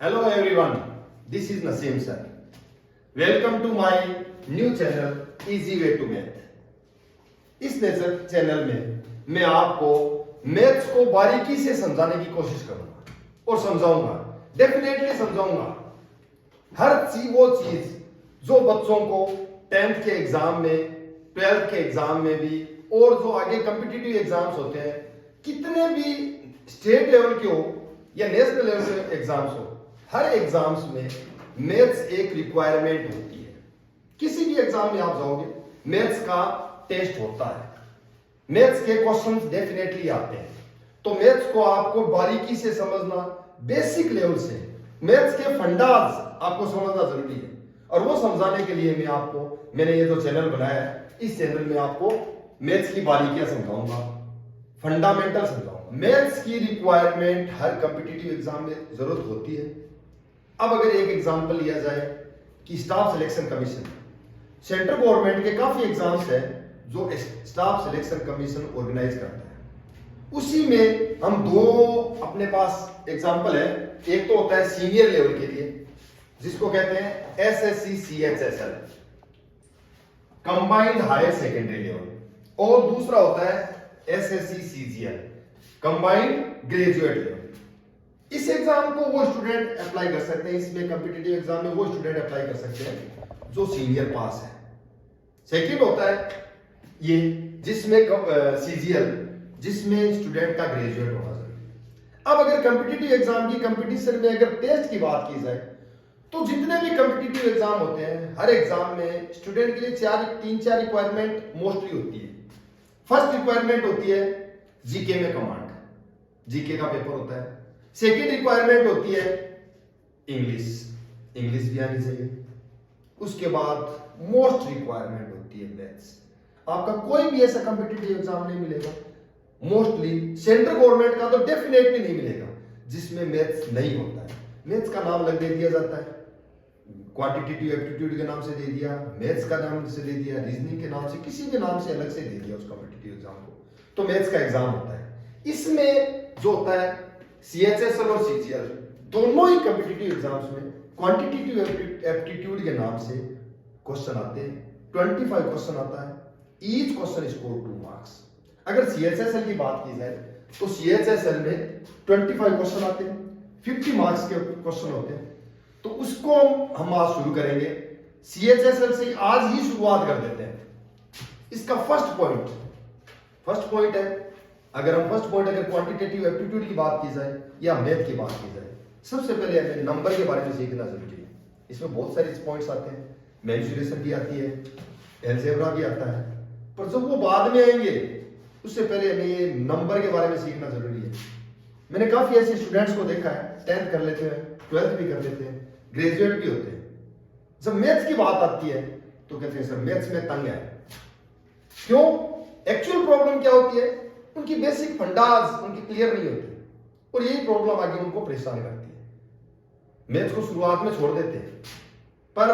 Hello everyone, this is Naseem sir. Welcome to my new channel Easy Way to Math. इस channel में मैं आपको maths को बारीकी से समझाने की कोशिश करूंगा और समझाऊंगा, डेफिनेटली समझाऊंगा। हर वो चीज जो बच्चों को 10th के एग्जाम में, 12th के एग्जाम में भी और जो आगे कॉम्पिटिटिव एग्जाम्स होते हैं, कितने भी स्टेट लेवल के हो या नेशनल लेवल के एग्जाम्स हो, हर एग्जाम्स में मैथ्स एक रिक्वायरमेंट होती है। किसी भी एग्जाम में आप जाओगे, मैथ्स का टेस्ट होता है, मैथ्स के क्वेश्चंस डेफिनेटली आते हैं। तो मैथ्स को आपको बारीकी से समझना, बेसिक लेवल से मैथ्स के फंडास आपको समझना जरूरी है। और वो समझाने के लिए मैंने ये जो चैनल बनाया है, इस चैनल में आपको मैथ्स की बारीकियां समझाऊंगा, फंडामेंटल समझाऊंगा। मैथ्स की रिक्वायरमेंट हर कॉम्पिटिटिव एग्जाम में जरूरत होती है। अब अगर एक एग्जांपल लिया जाए कि staff selection commission, central government के काफी एग्जाम्स हैं जो स्टाफ सिलेक्शन कमीशन ऑर्गेनाइज करता है। उसी में हम दो अपने पास एग्जांपल है। एक तो होता है सीनियर लेवल के लिए, जिसको कहते हैं SSC CHSL, combined higher secondary level, और दूसरा होता है SSC CGL, combined graduate level. इस एग्जाम को वो स्टूडेंट अप्लाई कर सकते हैं, इसमें कॉम्पिटिटिव एग्जाम में वो स्टूडेंट अप्लाई कर सकते हैं जो सीनियर पास है। सेकंड होता है ये जिसमें सीजीएल, जिसमें स्टूडेंट का ग्रेजुएट होना जरूरी है। अब अगर कॉम्पिटिटिव एग्जाम की कंपटीशन में अगर टेस्ट की बात की जाए, तो जितने भी कॉम्पिटिटिव एग्जाम होते हैं, हर एग्जाम में स्टूडेंट के लिए तीन चार रिक्वायरमेंट मोस्टली होती है। फर्स्ट रिक्वायरमेंट होती है जीके में कमांड, जीके का पेपर होता है। सेकेंड रिक्वायरमेंट होती है इंग्लिश, इंग्लिश भी आनी चाहिए। उसके बाद मोस्ट रिक्वायरमेंट होती है मैथ्स। आपका कोई भी ऐसा कॉम्पिटिटिव एग्जाम नहीं मिलेगा, मोस्टली सेंट्रल गवर्नमेंट का तो डेफिनेटली नहीं मिलेगा, जिसमें मैथ्स नहीं होता है। मैथ्स का नाम अलग दे दिया जाता है, क्वांटिटेटिव एप्टीट्यूड के नाम से दे दिया, मैथ्स का नाम से दे दिया, रीजनिंग के नाम से, किसी भी नाम से अलग से दे दिया उस कॉम्पिटिटिव एग्जाम को। तो मैथ्स का एग्जाम होता है। इसमें जो होता है सीएचएसएल और सीजीएल, दोनों ही कॉम्पिटिटिव एग्जाम्स में क्वांटिटेटिव एप्टीट्यूड के नाम से क्वेश्चन आते हैं। 25 क्वेश्चन आता है, ईच क्वेश्चन स्कोर 2 मार्क्स। अगर सीएचएसएल की बात की जाए तो सीएचएसएल में 25 क्वेश्चन आते हैं, 50 मार्क्स के क्वेश्चन होते हैं। तो उसको हम आज शुरू करेंगे, सीएचएसएल से आज ही शुरुआत कर देते हैं। इसका फर्स्ट पॉइंट है, अगर क्वांटिटेटिव एप्टीट्यूड की बात की जाए या मैथ की बात की जाए, सबसे पहले हमें नंबर के बारे में सीखना जरूरी है। इसमें बहुत सारे पॉइंट्स आते हैं, मेंसुरेशन भी आती है, अलजेब्रा भी आता है, पर जब वो बाद में आएंगे उससे पहले हमें ये नंबर के बारे में सीखना जरूरी है। मैंने काफी ऐसे स्टूडेंट्स को देखा है, 10th कर लेते हैं, 12th भी कर लेते हैं, ग्रेजुएट भी होते हैं। जब मैथ्स की बात आती है तो कहते हैं सर मैथ्स में तंग है। क्यों? एक्चुअल प्रॉब्लम क्या होती है, उनकी बेसिक फंडास उनकी क्लियर नहीं होती, और यही प्रॉब्लम आगे उनको परेशान करती है। मैथ्स को शुरुआत में छोड़ देते हैं, पर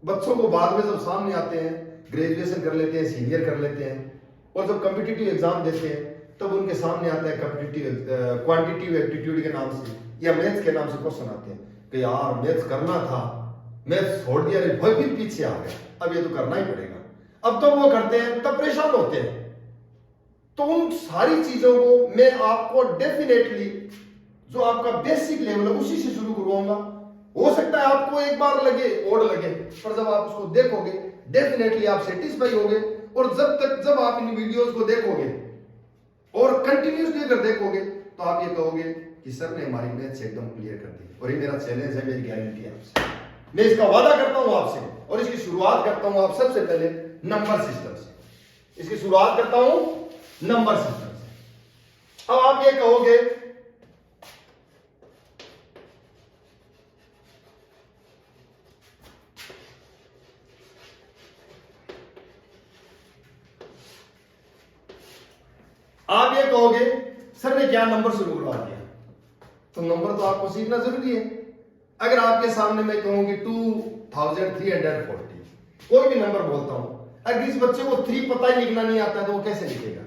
बच्चों को बाद में जब सामने आते हैं, ग्रेजुएशन कर लेते हैं, सीनियर कर लेते हैं, और जब कॉम्पिटिटिव एग्जाम देते हैं, तब उनके सामने आता है क्वांटिटेटिव एप्टीट्यूड के नाम से या मैथ्स के नाम से क्वेश्चन आते हैं कि यार मैथ्स करना था, मैथ्स छोड़ दिया, भाई भी पीछे आ गया, अब ये तो करना ही पड़ेगा। अब तो वो करते हैं, तब परेशान होते हैं। तो उन सारी चीजों को मैं आपको डेफिनेटली जो आपका बेसिक लेवल है उसी से शुरू करवाऊंगा। हो सकता है आपको एक बार लगे, ओड लगे, पर जब आप उसको देखोगे डेफिनेटली आप सेटिस्फाई होगे। और जब आप इन वीडियोस को देखोगे और कंटिन्यूसली अगर देखोगे तो आप ये कहोगे कि सर ने हमारी मैथ्स एकदम क्लियर कर दी। और ये मेरा चैलेंज है, मेरी गारंटी है आपसे, मैं इसका वादा करता हूं आपसे। और इसकी शुरुआत करता हूं आप सबसे पहले नंबर सिस्टम से। इसकी शुरुआत करता हूं नंबर सिस्टम से। अब आप ये कहोगे सर ने क्या नंबर शुरू करवा दिया। तो नंबर तो आपको सीखना जरूरी है। अगर आपके सामने मैं कहूंगी 2340, कोई भी नंबर बोलता हूं, अगर इस बच्चे को 3 पता ही लिखना नहीं आता है तो वो कैसे लिखेगा?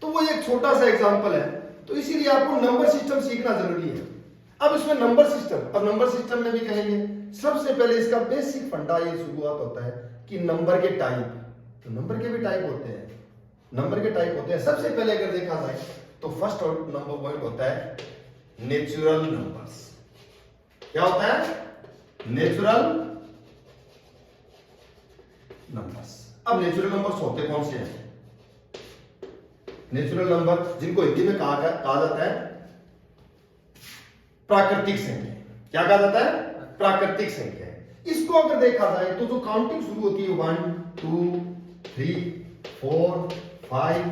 तो वो एक छोटा सा एग्जांपल है। तो इसीलिए आपको नंबर सिस्टम सीखना जरूरी है। अब इसमें नंबर सिस्टम, अब नंबर सिस्टम में भी कहेंगे सबसे पहले इसका बेसिक फंडा ये शुरुआत होता है कि नंबर के टाइप, तो नंबर के भी टाइप होते हैं, नंबर के टाइप होते हैं। सबसे पहले अगर देखा जाए तो फर्स्ट नंबर पॉइंट होता है नेचुरल नंबर्स। क्या होता है? Natural numbers. अब नेचुरल नंबर्स होते कौन से हैं? नेचुरल नंबर जिनको हिंदी में कहा जाता है प्राकृतिक संख्या। क्या कहा जाता है? प्राकृतिक संख्या। इसको अगर देखा जाए तो जो काउंटिंग शुरू होती है 1 2 3 4 5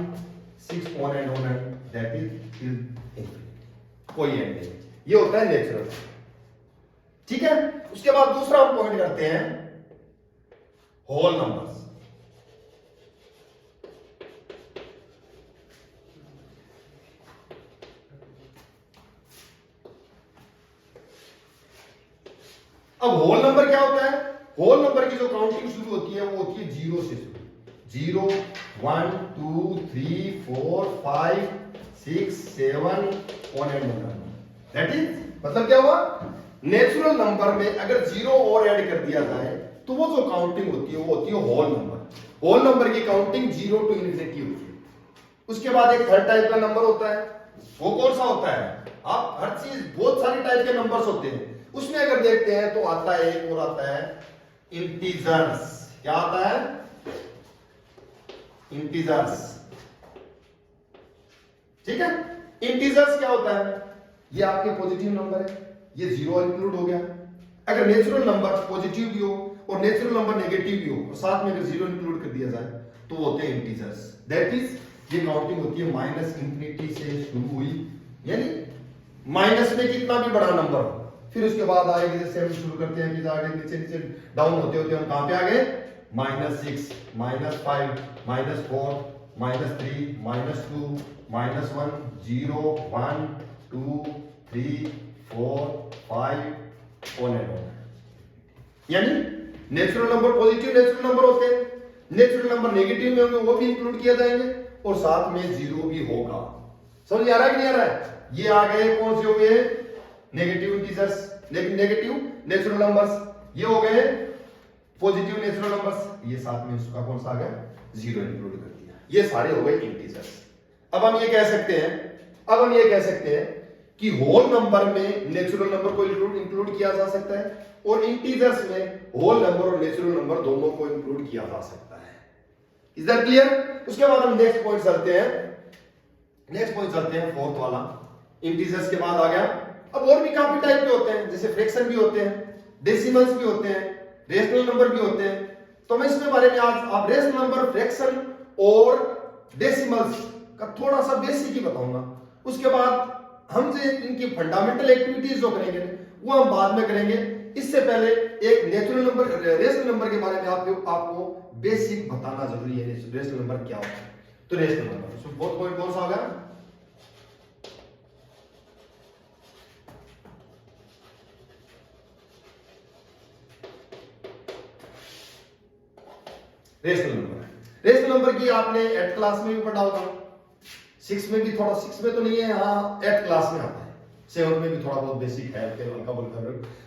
6 on and on and that is infinite, कोई एंड नहीं, ये होता है नेचुरल। ठीक है, उसके बाद दूसरा हम पॉइंट करते हैं होल नंबर्स। अब होल नंबर क्या होता है? होल नंबर की जो काउंटिंग शुरू होती है वो होती है 0 से शुरू। 0 1 2 3 4 5 6 7 on and on. That is मतलब क्या हुआ? नेचुरल नंबर में अगर 0 और ऐड कर दिया जाए तो वो जो काउंटिंग होती है वो होती है होल नंबर। होल नंबर की काउंटिंग 0 टू इन्फिनिटी होती है। उसके बाद एक थर्ड टाइप का नंबर होता है, वो कौन सा होता है? आप हर चीज बहुत सारी टाइप के नंबर्स होते हैं, उसमें अगर देखते हैं तो आता है एक और आता है इंटीजर्स। क्या आता है? इंटीजर्स। ठीक है, इंटीजर्स क्या होता है? ये आपके पॉजिटिव नंबर है, ये 0 इंक्लूड हो गया। अगर नेचुरल नंबर पॉजिटिव भी हो और नेचुरल नंबर नेगेटिव भी हो और साथ में अगर 0 इंक्लूड कर दिया जाए तो वो होते हैं इंटीजर्स। दैट इज ये काउंटिंग होती है माइनस इंफिनिटी से शुरू हुई, यानी माइनस में कितना भी बड़ा नंबर हो, फिर उसके बाद आएगी जैसे हम शुरू करते हैं फिर आगे नीचे नीचे डाउन होते होते हम कहां पे आ गए? -6 -5 -4 -3 -2 -1 0 1 2 3 4 5 ऑन एंड ऑन। यानी natural number positive natural number होते हैं, नेचुरल नंबर नेगेटिव में होंगे वो भी इंक्लूड किया जाएंगे और साथ में 0 भी होगा। समझ आ रहा है कि नहीं आ रहा है? ये आ गए कौन से हो गए? Negative integers, negative natural numbers. ये हो गए पॉजिटिव नेचुरल नंबर्स, ये साथ में उसका कौन सा आ गया? 0 इंक्लूड कर दिया। ये सारे हो गए इंटीजर्स। अब हम ये कह सकते हैं कि होल नंबर में नेचुरल नंबर को इंक्लूड किया जा सकता है और इंटीजर्स में होल नंबर और नेचुरल नंबर दोनों को इंक्लूड किया जा सकता है। Is that clear? उसके बाद हम नेक्स्ट पॉइंट चलते हैं फोर्थ वाला। इंटीजर्स के बाद आ गया, अब और भी काफी टाइप के होते हैं, जैसे फ्रैक्शन भी होते हैं, डेसिमल्स भी होते हैं, रेशनल नंबर भी होते हैं। तो मैं इसके बारे में आज आप रेशनल नंबर, फ्रैक्शन और डेसिमल्स का थोड़ा सा बेसिक ही बताऊंगा। उसके बाद हम जो इनकी फंडामेंटल एक्टिविटीज जो करेंगे वो हम बाद में करेंगे। इससे पहले एक नेचुरल नंबर, रेशनल नंबर के बारे में आपको बेसिक बताना जरूरी है। रेशनल नंबर क्या होता है? तो रेशनल नंबर इसमें बहुत पॉइंट कौन सा होगा? Rational number. रेशनल नंबर की आपने 8th क्लास में भी पढ़ा होगा, 6 में भी थोड़ा, 6 में तो नहीं है, हाँ 8th क्लास में आता है, 7 में भी थोड़ा बहुत बेसिक है।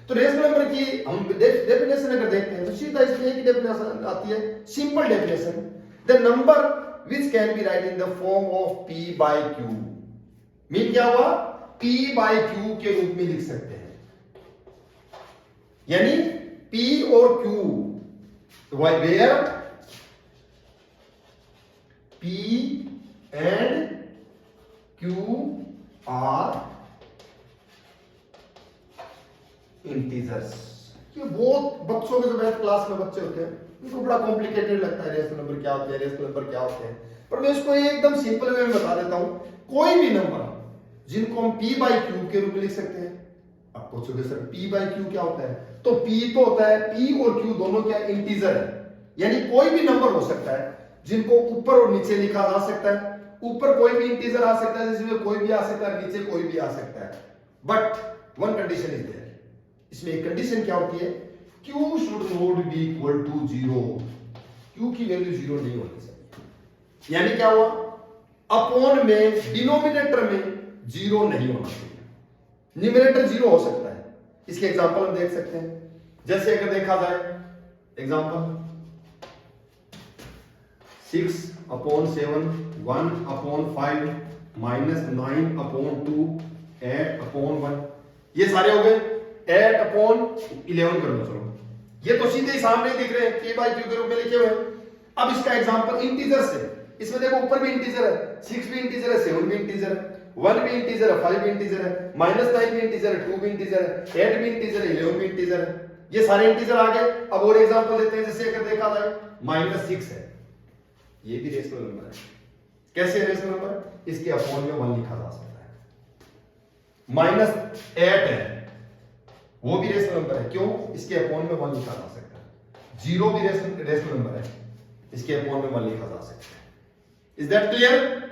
तो रेशनल नंबर की हम डेफिनेशन अगर देखते हैं तो सीधा इसमें एक ही डेफिनेशन आती है, simple definition, the number which can be write in the form of p by q। Mean क्या हुआ? p बाय q के रूप में लिख सकते हैं, यानी p और q where p and q are integers. ये बहुत बच्चों के जो 8th क्लास में बच्चे होते हैं उनको बड़ा कॉम्प्लिकेटेड लगता है रेशनल नंबर क्या होते हैं, रेशनल नंबर क्या होते हैं, पर मैं इसको एकदम सिंपल वे में बता देता हूं। कोई भी नंबर जिनको हम p बाई क्यू के रूप में लिख सकते हैं। आप पूछोगे सर p बाई क्यू क्या होता है? तो p तो होता है, p और q दोनों क्या इंटीजर है, यानी कोई भी नंबर हो सकता है जिनको ऊपर और नीचे लिखा जा सकता है। ऊपर कोई भी इंटीजर आ सकता है, जिसमें कोई भी आ सकता है, नीचे कोई भी आ सकता है, but one condition is there. इसमें एक कंडीशन क्या होती है? q should not be equal to 0। q की वैल्यू 0 नहीं होनी चाहिए, यानी क्या हुआ? अपॉन में डिनोमिनेटर में 0 नहीं होना चाहिए। न्यूमरेटर 0 हो सकता है। इसके एग्जांपल हम देख सकते हैं। जैसे अगर देखा जाए एग्जांपल 6/7 1/5 -9/2 8/1 ये सारे हो गए। 8/11 कर लो। चलो ये तो सीधे ही सामने दिख रहे हैं, k बाई क्यू के रूप में लिखे हुए हैं। अब इसका एग्जांपल इंटीजर से, इसमें देखो ऊपर भी इंटीजर है, 6 भी इंटीजर है, 7 भी इंटीजर है, 1 भी इंटीजर है, 5 भी इंटीजर है, -9 भी इंटीजर है, 2 भी इंटीजर है, 8 भी इंटीजर है, 11 भी इंटीजर है। ये सारे इंटीजर आ गए। अब और एग्जांपल देते हैं। जैसे अगर देखा जाए -6 है, ये भी रेशनल नंबर है। कैसे रेशनल नंबर? इसके अपॉन में 1 लिखा जा सकता है। -8 है, वो भी रेशनल नंबर है। क्यों? इसके अपॉन में 1 लिखा जा सकता है। 0 भी रेशनल नंबर है, इसके अपॉन में 1 लिखा जा सकता है। Is that clear?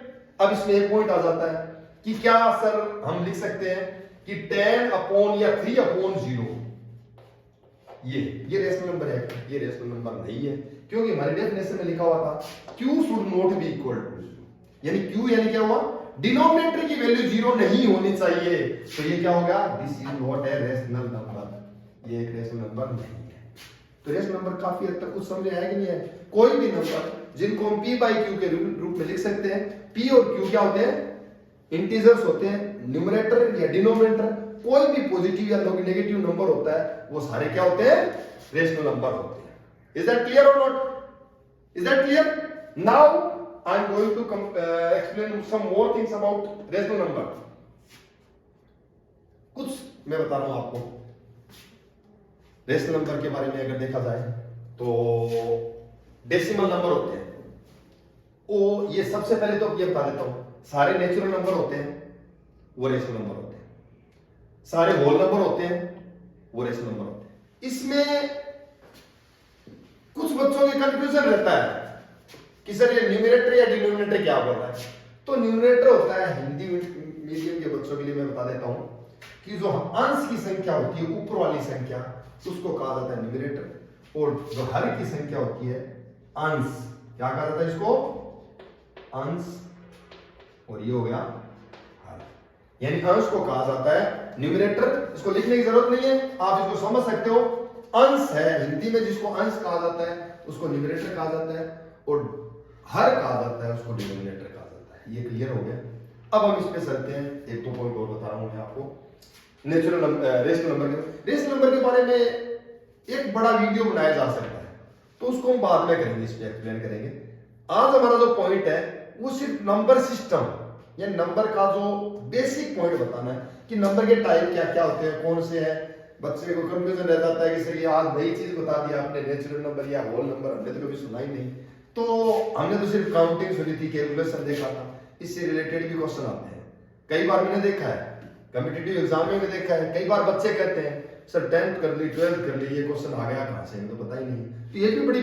अब इसमें एक पॉइंट आ जाता है कि क्या सर हम लिख सकते हैं कि 10 या 3/0 ये रेशनल नंबर है? ये रेशनल नंबर नहीं है, क्योंकि हमारे डेफिनेशन में लिखा हुआ था q should not be equal to 0, यानी q यानी क्या हुआ? डिनोमिनेटर की वैल्यू 0 नहीं होनी चाहिए। तो ये क्या होगा? This is not a rational number, ये एक रेशनल नंबर नहीं है। तो रेशनल नंबर काफी हद तक कुछ समझ आया कि नहीं है? कोई भी नंबर जिनको हम p बाई q के रूप में लिख सकते हैं। p और q क्या होते हैं? इंटीजर्स होते हैं, न्यूमरेटर या डिनोमिनेटर। कोई भी पॉजिटिव या नेगेटिव नंबर होता है वो सारे क्या होते हैं? रेशनल नंबर होते हैं। इज दैट क्लियर और not? Is that clear? Now I am going to explain some more things about rational number. कुछ मैं बता रहा हूं आपको रेशनल नंबर के बारे में। अगर देखा जाए तो डेसिमल नंबर होते हैं, वो ये सबसे पहले तो ये बता देता हूं, सारे नेचुरल नंबर होते हैं वो रेशनल नंबर होते हैं, सारे होल नंबर होते हैं वो रेशनल नंबर होते हैं। इसमें कुछ बच्चों के कंफ्यूजन रहता है कि सर ये न्यूमरेटर या डिनोमिनेटर क्या बोल रहा है। तो न्यूमरेटर होता है, हिंदी मीडियम के बच्चों के लिए मैं बता देता हूं कि जो अंश की संख्या होती है, ऊपर वाली संख्या, उसको कहा जाता है न्यूमरेटर। और जो हर की संख्या होती है अंश, क्या कहा जाता है इसको? अंश। और ये हो गया हर, यानी अंश को कहा जाता है न्यूमरेटर। इसको लिखने की जरूरत नहीं है, आप इसको समझ सकते हो। अंश है हिंदी में जिसको अंश कहा जाता है उसको न्यूमरेटर कहा जाता है, और हर कहा जाता है उसको डिनोमिनेटर कहा जाता है। ये क्लियर हो गया। अब हम इस पे चलते हैं। एक दो पॉइंट और बता रहा हूं मैं आपको नेचुरल रेशनल नंबर के। रेशनल नंबर के बारे में एक बड़ा वीडियो बनाया जा सकता है, तो उसको हम बाद में करेंगे, इस पे एक्सप्लेन करेंगे। आज हमारा जो पॉइंट है वो सिर्फ नंबर सिस्टम या नंबर का जो बेसिक पॉइंट बताना है कि नंबर के टाइप क्या क्या होते हैं, कौन से हैं। बच्चे को कंफ्यूजन रह जाता है कि सर ये आज नई चीज बता दिया आपने, नेचुरल नंबर या होल नंबर, हमने तो कभी सुना ही नहीं। तो हमने तो सिर्फ काउंटिंग सुनी थी, कैलकुलेशन देखा था, इससे रिलेटेड भी क्वेश्चन आते हैं। कई बार मैंने देखा है, कॉम्पिटिटिव एग्जाम में देखा है, कई बार बच्चे कहते हैं सर 10th कर ली, 12th कर ली, ये क्वेश्चन आ गया कहां से, तो पता ही नहीं। तो ये भी बड़ी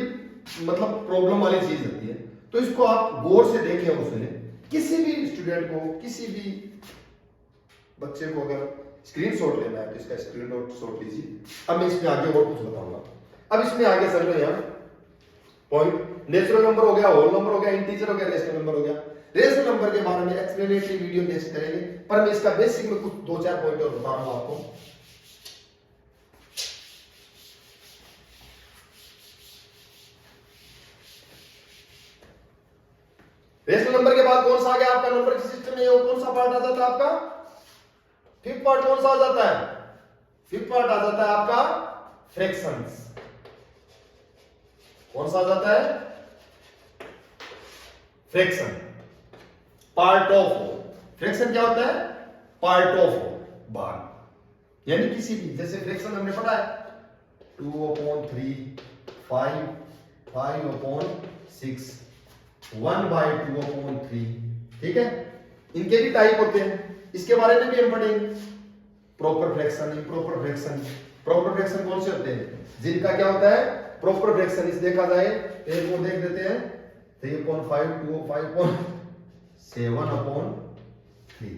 मतलब प्रॉब्लम वाली चीज होती है। तो इसको आप गौर से देखें और सुने। किसी भी स्टूडेंट को, किसी भी बच्चे को अगर स्क्रीनशॉट लेना है तो इसका स्क्रीनशॉट लीजिए। अब मैं इसमें आगे और कुछ बताऊंगा। अब इसमें आगे चल रहे हैं पॉइंट। नेचुरल नंबर हो गया, होल नंबर हो गया, इंटीजर हो गया, रेशनल नंबर हो गया। रेशनल नंबर के बारे में एक्सप्लेनेटरी वीडियो नेक्स्ट करेंगे, पर मैं इसका बेसिक में कुछ 2-4 पॉइंट और बता रहा हूं आपको। रेशनल नंबर के बाद कौन सा आ गया आपका नंबर के सिस्टम में? कौन सा पार्ट आ जाता है आपका? फिफ्थ पार्ट कौन सा आ जाता है? फिफ्थ पार्ट आ जाता है आपका फ्रैक्शंस। कौन सा आ जाता है? Fraction, part of. फ्रैक्शन क्या होता है? पार्ट ऑफ, भाग। यानी किसी भी, जैसे फ्रैक्शन हमने पढ़ा है 2/3, 5, 5/6, 1/2/3, ठीक है। इनके भी टाइप होते हैं, इसके बारे में भी हम पढ़ेंगे। Proper fraction, improper fraction. Proper fraction कौन से होते हैं? जिनका क्या होता है? Proper fraction. इस देखा जाए एक और देख देते हैं, 3/5, 2/5/7/3,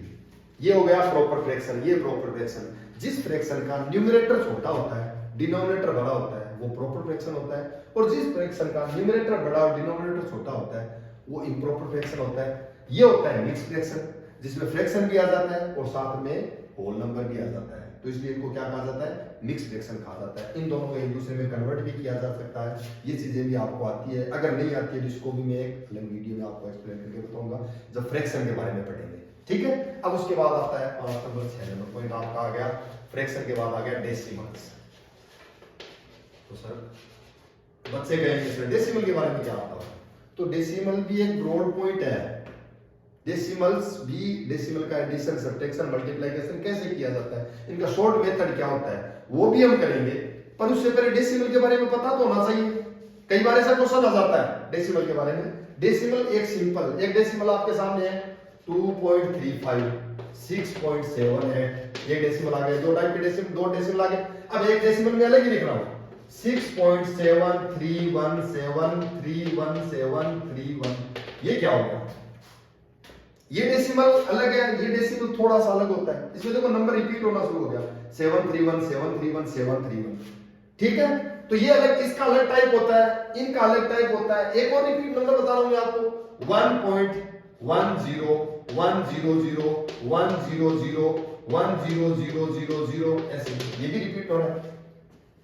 ये हो गया प्रॉपर फ्रैक्शन। ये प्रॉपर फ्रैक्शन, जिस फ्रैक्शन का न्यूमरेटर छोटा होता है, डिनोमिनेटर बड़ा होता है, वो प्रॉपर फ्रैक्शन होता है। और जिस फ्रैक्शन का न्यूमरेटर बड़ा और डिनोमिनेटर छोटा होता है, वो इम्प्रॉपर फ्रैक्शन होता है। ये होता है मिक्स्ड फ्रैक्शन, जिसमें फ्रैक्शन भी आ जाता है और साथ में होल नंबर भी आ जाता है, तो इसलिए इनको क्या कहा जाता है, मिक्स फ्रैक्शन कहा जाता है। इन दोनों को एक दूसरे में कन्वर्ट भी किया जा सकता है, ये चीजें भी आपको आती है। अगर नहीं आती है तो इसको भी मैं एक अलग वीडियो में आपको एक्सप्लेन करके बताऊंगा जब फ्रैक्शन के बारे में पढ़ेंगे, ठीक है। अब उसके बाद आता है 5 नंबर 6 नंबर पॉइंट आपका आ गया, फ्रैक्शन के बाद आ गया डेसिमल्स। तो सर बच्चे कहेंगे सर डेसिमल के बारे में क्या आता है, तो डेसिमल भी एक ब्रॉड पॉइंट है। डेसिमल्स भी, डेसिमल का एडिशन सब्ट्रैक्शन मल्टीप्लिकेशन कैसे किया जाता है, इनका शॉर्ट मेथड क्या होता है वो भी हम करेंगे, पर उससे पहले डेसिमल के बारे में पता तो होना चाहिए। कई बार ऐसा क्वेश्चन आ जाता है डेसिमल के बारे में। डेसिमल एक सिंपल, एक डेसिमल आपके सामने है 2.35 6.78, ये डेसिमल आ गया। दो टाइप के डेसिमल, दो डेसिमल आ गए। अब एक डेसिमल में अलग ही लिख रहा हूं 6.731731, ये क्या होगा, ये डेसिमल अलग है, ये डेसिमल थोड़ा सा अलग होता है। इसमें देखो नंबर रिपीट होना शुरू हो गया 731 731 731, ठीक है। तो ये अलग, इसका अलग टाइप होता है, इनका अलग टाइप होता है। एक और रिपीट नंबर बता रहा हूं मैं आपको 1.101001001000 ऐसे, ये भी रिपीट हो रहा है,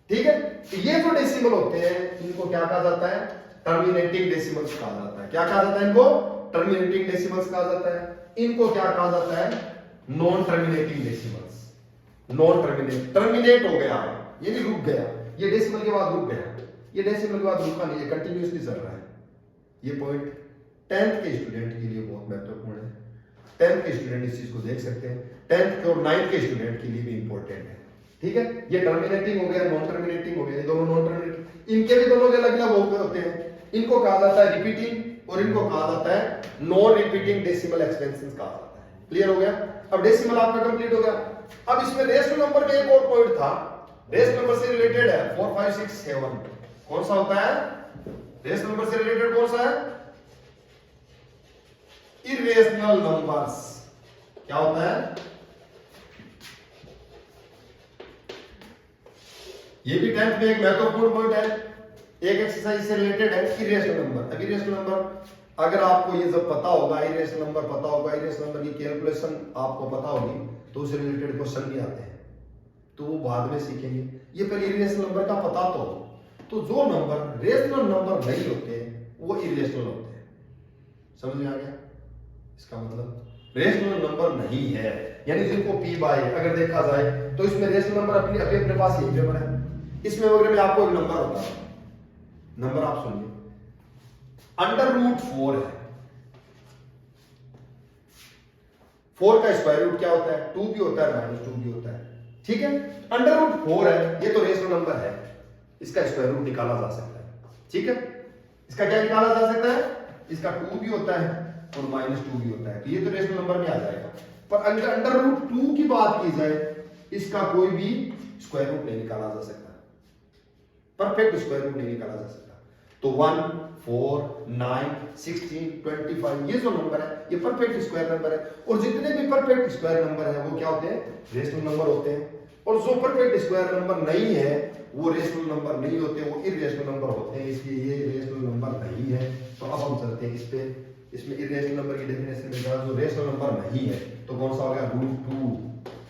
ठीक है। तो ये जो डेसिमल होते हैं इनको क्या कहा जाता है, टर्मिनेटिंग डेसिमल्स कहा जाता है। क्या कहा जाता है इनको, टर्मिनेटिंग डेसिमल्स कहा जाता है। इनको क्या कहा जाता है, non terminating decimals. Non terminate, terminate हो गया ये नहीं रुक गया, ये डेसिमल के बाद रुक गया, ये डेसिमल के बाद रुका नहीं, ये कंटिन्यूअसली चल रहा है। ये पॉइंट 10th के स्टूडेंट के लिए बहुत महत्वपूर्ण है। 10th के स्टूडेंट इस चीज को देख सकते हैं, 10th के और 9th के स्टूडेंट के लिए भी इंपॉर्टेंट है, ठीक है। ये टर्मिनेटिंग हो गया, नॉन टर्मिनेटिंग हो गया, ये दोनों नॉन टर्मिनेटिंग, इनके भी दोनों के अलग अलग होते हैं। इनको कहा जाता है रिपीटिंग और इनको कहा जाता है नॉन रिपीटिंग डेसिमल एक्सपेंशंस कहा जाता है। क्लियर हो गया। अब डेसिमल आपका कंप्लीट हो गया। अब इसमें रेशनल नंबर में एक और पॉइंट था, रेशनल नंबर से रिलेटेड है 4 5 6 7, कौन सा होता है, रेशनल नंबर से रिलेटेड कौन सा है, इरेशनल नंबर्स। क्या होता है, ये भी 10th में एक महत्वपूर्ण पॉइंट है, एक एक्सरसाइज से रिलेटेड है, इरेशनल नंबर। अब इरेशनल नंबर अगर आपको ये सब पता होगा, इरेशनल नंबर पता होगा, इरेशनल नंबर की कैलकुलेशन आपको पता होगी, तो उससे रिलेटेड क्वेश्चन भी आते हैं, तो वो बाद में सीखेंगे। ये पहले इरेशनल नंबर का पता तो जो नंबर रेशनल नंबर नहीं होते वो इरेशनल होते हैं। समझ में आ गया, इसका मतलब रेशनल नंबर नहीं है, यानी जिनको पी बाय अगर देखा जाए तो इसमें रेशनल नंबर अपने पास यही पेपर है। इसमें अगर मैं आपको एक नंबर बता रहा हूं, नंबर आप सुनिए, √4 है। 4 का स्क्वायर रूट क्या होता है, 2 भी होता है, -2 भी होता है, ठीक है। √4 है, ये तो रेशनल नंबर है, इसका स्क्वायर रूट निकाला जा सकता है, ठीक है। इसका क्या निकाला जा सकता है, इसका 2 भी होता है और -2 भी होता है, तो ये तो रेशनल नंबर में आ जाएगा। पर अगर √2 की बात की जाए, इसका कोई भी स्क्वायर रूट नहीं निकाला जा सकता, परफेक्ट स्क्वायर रूट नहीं निकाला जा सकता। तो 1 4 9 16 25 ये जो नंबर है ये परफेक्ट स्क्वायर नंबर है, और जितने भी परफेक्ट स्क्वायर नंबर है वो क्या होते हैं, रेशनल नंबर होते हैं। और जो परफेक्ट स्क्वायर नंबर नहीं है वो रेशनल नंबर नहीं होते, वो इरेशनल नंबर होते हैं, इसलिए ये रेशनल नंबर नहीं है। तो अब हम चलते हैं इस पे, इसमें इरेशनल नंबर की डेफिनेशन में जो रेशनल नंबर नहीं है तो कौन सा हो गया, √2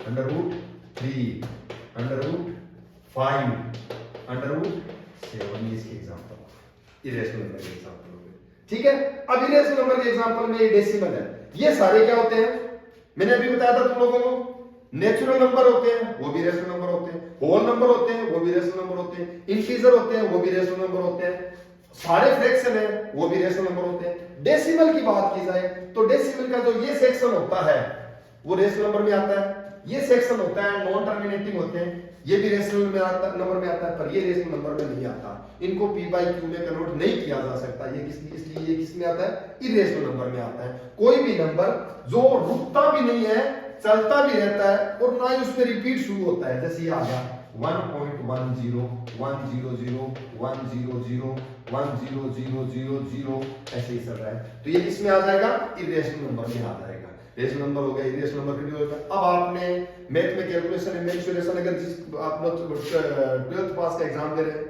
√3 √5 √7, ये इसके एग्जांपल इरेशनल नंबर के एग्जांपल हो गए, ठीक है। अब इरेशनल नंबर के एग्जांपल में ये डेसिमल है, ये सारे क्या होते हैं, मैंने अभी बताया था तुम लोगों को, नेचुरल नंबर होते हैं वो भी रेशनल नंबर होते हैं, होल नंबर होते हैं वो भी रेशनल नंबर होते हैं, इंटीजर होते हैं वो भी रेशनल नंबर होते हैं, सारे फ्रैक्शन है वो भी रेशनल नंबर होते हैं। डेसिमल की बात की जाए तो डेसिमल का जो ये सेक्शन होता है वो रेशनल नंबर में आता है, ये सेक्शन होता है नॉन टर्मिनेटिंग होते हैं, ये भी रेशनल में आता नंबर में आता है, पर ये रेशनल नंबर में नहीं आता। इनको p/q में कन्वर्ट नहीं किया जा सकता, ये इसलिए ये किस में आता है, इरेशनल नंबर में आता है। कोई भी नंबर जो रुकता भी नहीं है, चलता भी रहता है और ना ही उसमें रिपीट शुरू होता है, जैसे ये आ गया 1.10 100 100 10000 ऐसे ही चल रहा है, तो ये किसमें आ जाएगा, इरेशनल नंबर में आ जाएगा। रेशनल नंबर हो गया, इरेशनल नंबर क्यों होगा। अब आपने मैथ में कैलकुलेशन है, मेंसुरेशन, अगर जिस आप 12th पास का एग्जाम दे रहे हैं,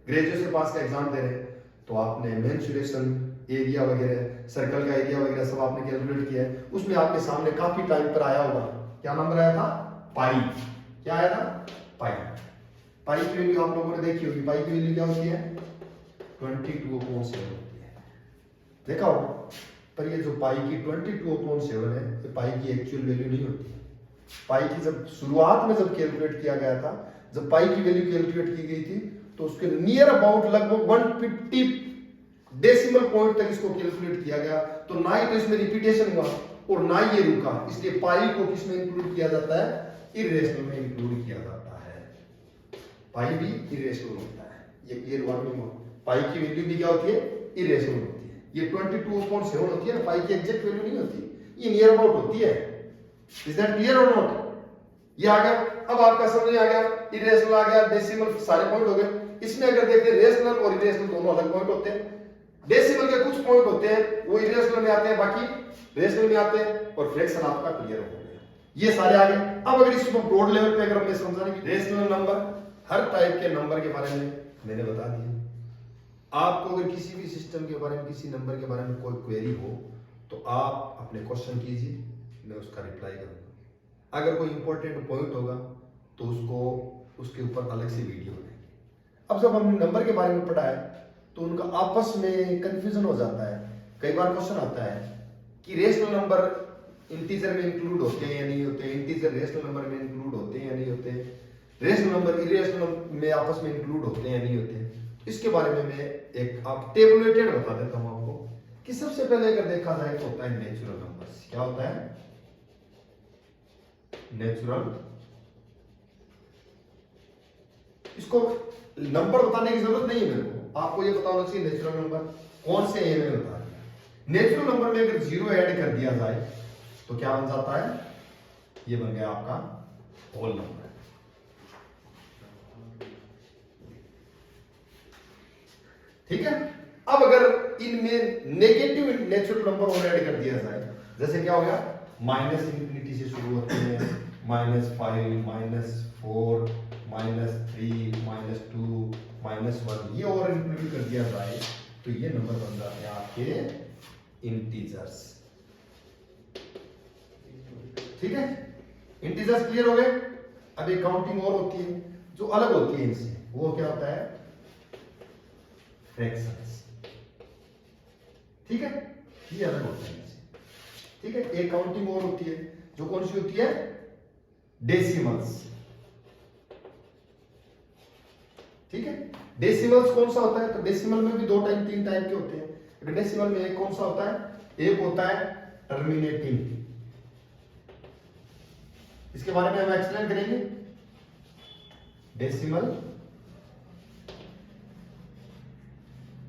ग्रेजुएशन पास का एग्जाम दे रहे हैं, तो आपने मेंसुरेशन, एरिया वगैरह, सर्कल का एरिया वगैरह सब आपने कैलकुलेट किया है, उसमें आपके सामने काफी टाइम पर आया होगा, क्या नंबर आया था पाई, क्या आया था, पाई। पाई की वैल्यू आप लोगों ने देखी होगी, पाई की वैल्यू क्या होती है, 22/7 होती है, देखा होगा। पर ये जो पाई की 22/7 है, ये पाई की एक्चुअल वैल्यू नहीं होती है। पाई की जब शुरुआत में जब कैलकुलेट किया गया था, जब पाई की वैल्यू कैलकुलेट की गई थी, तो उसके नियर अबाउट लगभग 150 डेसिमल पॉइंट तक इसको कैलकुलेट किया गया। तो ना ही तो इसमें रिपीटेशन हुआ और ना ये रुका, इसलिए पाई को किसमें इंक्लूड किया जाता है, इरेशनल में इंक्लूड किया जाता है। पाई भी इरेशनल होता है, ये क्लियर हुआ नहीं हुआ। पाई की वैल्यू भी क्या होती है, इरेशनल होती है। ये 22/7 होती है ना, पाई की एग्जैक्ट वैल्यू नहीं होती, ये नियर अबाउट होती है। इज दैट क्लियर और नॉट? ये आ गया, अब आपका समझ आ गया, इरेशनल आ गया, डेसिमल सारे पॉइंट हो गए। इसमें अगर देखते हैं रेशनल और इरेशनल दोनों अलग पॉइंट होते हैं। डेसिमल के कुछ पॉइंट होते हैं वो इरेशनल में आते हैं, बाकी रेशनल में आते हैं, और फ्रैक्शन आपका क्लियर हो गया। ये सारे आ गए। अब अगर इसको ब्रॉड लेवल पे अगर हमने समझाने की, रेशनल नंबर, हर टाइप के नंबर के बारे में मैंने बता दिया। आपको अगर किसी भी सिस्टम के बारे में, किसी नंबर के बारे में कोई क्वेरी हो तो आप अपने क्वेश्चन कीजिए, मैं उसका रिप्लाई करूंगा। अगर कोई इंपॉर्टेंट पॉइंट होगा तो उसको उसके ऊपर अलग से वीडियो है। अब जब हमने नंबर के बारे में पढ़ा है तो उनका आपस में कंफ्यूजन हो जाता है। कई बार क्वेश्चन आता है कि रेशनल नंबर इंटीजर में इंक्लूड होते हैं या नहीं होते, इंटीजर रेशनल नंबर में इंक्लूड होते हैं या नहीं होते, रेशनल नंबर इरेशनल में आपस में इंक्लूड होते हैं या नहीं होते। इसके बारे में मैं एक आप टेबुलेटेड बता देता हूं आपको कि सबसे पहले अगर देखा जाए तो होता है नेचुरल नंबर्स। क्या होता है, नेचुरल। इसको नंबर बताने की जरूरत नहीं है मेरे को, आपको ये पता होना चाहिए नेचुरल नंबर कौन से है, मैंने बता दिया। नेचुरल नंबर में अगर 0 ऐड कर दिया जाए तो क्या बन जाता है, ये बन गया आपका होल नंबर। ठीक है। अब अगर इनमें नेगेटिव नेचुरल नंबर और ऐड कर दिया जाए, जैसे क्या हो गया, -∞ से शुरू होते हैं, -5, -4, -3, -2, -1, ये और इंक्लूड कर दिया जाए तो ये नंबर बन जाते हैं आपके इंटीजर्स। ठीक है, इंटीजर्स क्लियर हो गए। अब एक काउंटिंग और होती है जो अलग होती है इनसे, वो क्या होता है, फ्रैक्शंस। ठीक है, ये अलग होता है इनसे। ठीक है, एक काउंटिंग और होती है जो कौन सी होती है, डेसिमल्स। ठीक है, डेसिमल्स कौन सा होता है, तो डेसिमल में भी 2 टाइप 3 टाइप के होते हैं। डेसिमल में एक कौन सा होता है, एक होता है टर्मिनेटिंग, इसके बारे में हम एक्सप्लेन करेंगे। Decimal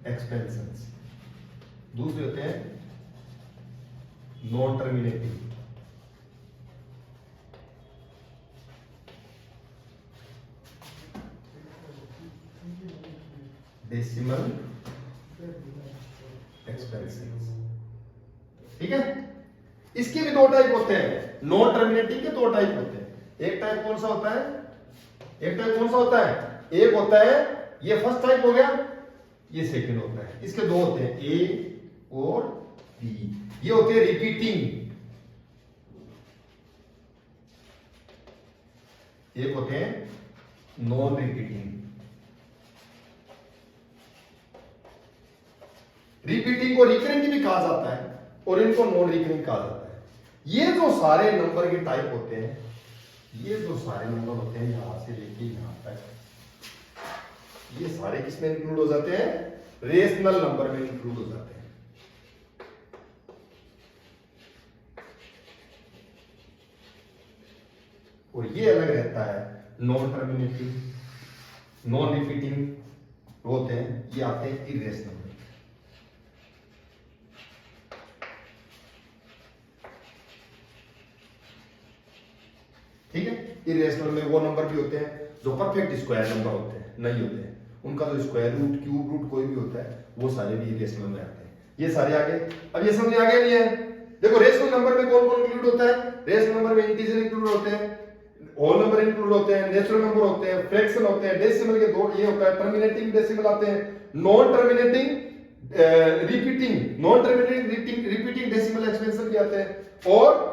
expansions. दूसरे होते हैं नॉन टर्मिनेटिंग। Decimal expansions. ठीक है, इसके भी 2 टाइप होते हैं, नॉन टर्मिनेटिंग के 2 टाइप होते हैं। एक टाइप कौन सा होता है, एक टाइप कौन सा होता है, एक होता है ये फर्स्ट टाइप हो गया, ये सेकंड होता है। इसके 2 होते हैं, ए और बी। ये होते हैं रिपीटिंग, एक होते हैं नॉन रिपीटिंग। रिपीटिंग को रिकरिंग भी कहा जाता है और इनको नॉन रिकरिंग कहा जाता है। ये जो सारे नंबर के टाइप होते हैं, ये जो सारे नंबर होते हैं यहां से लेके यहां तक, ये सारे किसमें इंक्लूड हो जाते हैं, रेशनल नंबर में इंक्लूड हो जाते हैं। और ये अलग रहता है नॉन टर्मिनेटिंग, नॉन रिपीटिंग होते हैं, ये आते हैं इरेशनल में। ठीक है, इरेशनल में वो नंबर भी होते हैं जो परफेक्ट स्क्वायर नंबर होते हैं, नहीं होते हैं, उनका जो स्क्वायर रूट, क्यूब रूट कोई भी होता है, वो सारे भी इरेशनल में आते हैं। ये सारे आ गए। अब ये समझ आ गया नहीं है, देखो रेशनल नंबर में कौन कौन इंक्लूड होता है, रेशनल नंबर में इंटीजर इंक्लूड होते हैं, होल नंबर इंक्लूड होते हैं, नेचुरल नंबर होते हैं, फ्रैक्शन होते हैं, डेसिमल के 2 ये होता है, टर्मिनेटिंग डेसिमल आते हैं, non terminating repeating, non terminating repeating decimal expansion भी आते हैं, और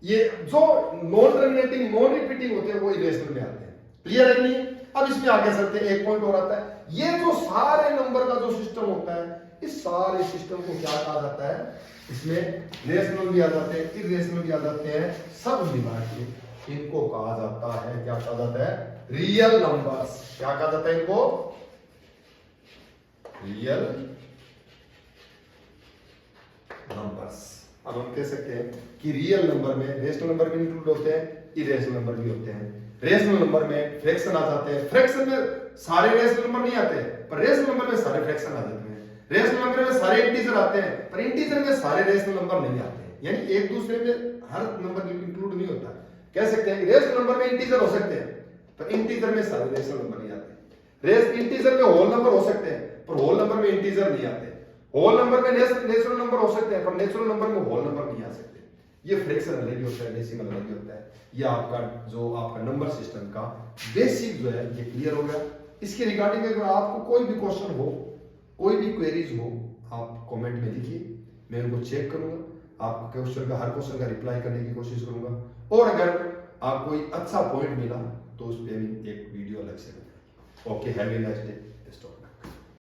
ये जो नॉन टर्मिनेटिंग नॉन रिपीटिंग होते हैं वो इरेशनल में आते हैं। क्लियर है कि नहीं? अब इसमें आगे चलते हैं, एक पॉइंट और आता है, ये जो सारे नंबर का जो सिस्टम होता है, इस सारे सिस्टम को क्या कहा जाता है? इसमें रेशनल भी आ जाते हैं, इरेशनल भी आ जाते हैं, सब मिला के इनको कहा जाता है, क्या कहा जाता है? Real numbers. क्या कहा जाता है इनको? Real numbers. अब हम कह सकते हैं कि रियल नंबर में रेशनल नंबर भी इंक्लूड होते हैं, इरेशनल नंबर भी होते हैं। रेशनल नंबर में फ्रैक्शन आ जाते हैं, फ्रैक्शन में सारे रेशनल नंबर नहीं आते, पर रेशनल नंबर में सारे फ्रैक्शन आ जाते हैं। रेशनल नंबर में सारे इंटीजर आते हैं, पर इंटीजर में सारे रेशनल नंबर नहीं आते हैं, यानी एक दूसरे में हर नंबर इंक्लूड नहीं होता। कह सकते हैं कि रेशनल नंबर में इंटीजर हो सकते हैं, पर इंटीजर में सारे रेशनल नंबर नहीं आते। इंटीजर में होल नंबर हो सकते हैं, पर होल नंबर में इंटीजर नहीं आते। होल नंबर में नेचुरल नंबर हो सकते हैं, पर नेचुरल नंबर में होल नंबर नहीं आ सकते। ये फ्रैक्शन अलग ही होता है, डेसिमल अलग ही होता है। ये आपका नंबर सिस्टम का बेसिक जो है ये क्लियर हो गया। इसके रिगार्डिंग अगर आपको कोई भी क्वेश्चन हो, कोई भी क्वेरीज हो, आप कमेंट में लिखिए, मैं उनको चेक करूंगा, आपके क्वेश्चन का हर क्वेश्चन का रिप्लाई करने की कोशिश करूंगा। और अगर आपको कोई अच्छा पॉइंट मिला तो उस पर एक वीडियो अलग से बनाएंगे। Okay, have a nice day.